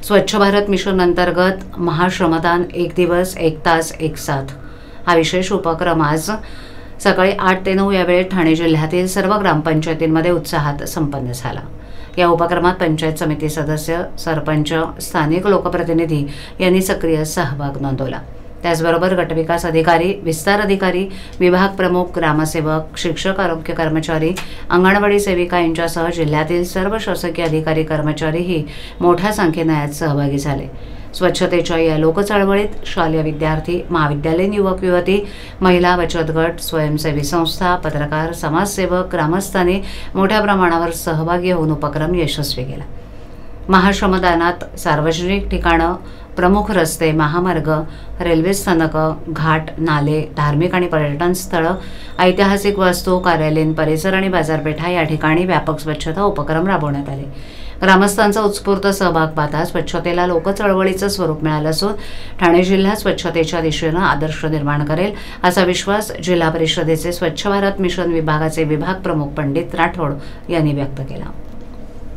स्वच्छ भारत मिशन अंतर्गत महाश्रमदान एक दिवस एक तास एक साथ हा विशेष उपक्रम आज सकाळी 8 ते 9 या वेळेत ठाणे जिल्ह्यातील सर्व ग्रामपंचायतींमध्ये उत्साहात संपन्न झाला। या उपक्रमात पंचायत समिती सदस्य, सरपंच, स्थानिक लोकप्रतिनिधी यांनी सक्रिय सहभाग नोंदवला। त्याचबरोबर गटविकास अधिकारी, विस्तार अधिकारी, विभाग प्रमुख, ग्रामसेवक, शिक्षक, आरोग्य कर्मचारी, अंगणवाडी सेविका यांच्यासह जिल्ह्यातील सर्व शासकीय अधिकारी कर्मचारीही मोठ्या संख्येने यात सहभागी झाले। स्वच्छतेच्या या लोकचळवळीत शालेय विद्यार्थी, महाविद्यालयीन युवक युवती, महिला बचत गट, स्वयंसेवी संस्था, पत्रकार, समाजसेवक, ग्रामस्थांनी मोठ्या प्रमाणावर सहभागी होऊन उपक्रम यशस्वी केला। महाश्रमदानात सार्वजनिक ठिकाणं, प्रमुख रस्ते, महामार्ग, रेल्वे स्थानक, घाट, नाले, धार्मिक आणि पर्यटन स्थळं, ऐतिहासिक वास्तू, कार्यालयीन परिसर आणि बाजारपेठा या ठिकाणी व्यापक स्वच्छता उपक्रम राबवण्यात आले। ग्रामस्थांचा उत्स्फूर्त सहभाग पाहता स्वच्छतेला लोकचळवळीचं स्वरूप मिळालं असून ठाणे जिल्हा स्वच्छतेच्या दिशेनं आदर्श निर्माण करेल असा विश्वास जिल्हा परिषदेचे स्वच्छ भारत मिशन विभागाचे विभाग प्रमुख पंडित राठोड यांनी व्यक्त केला।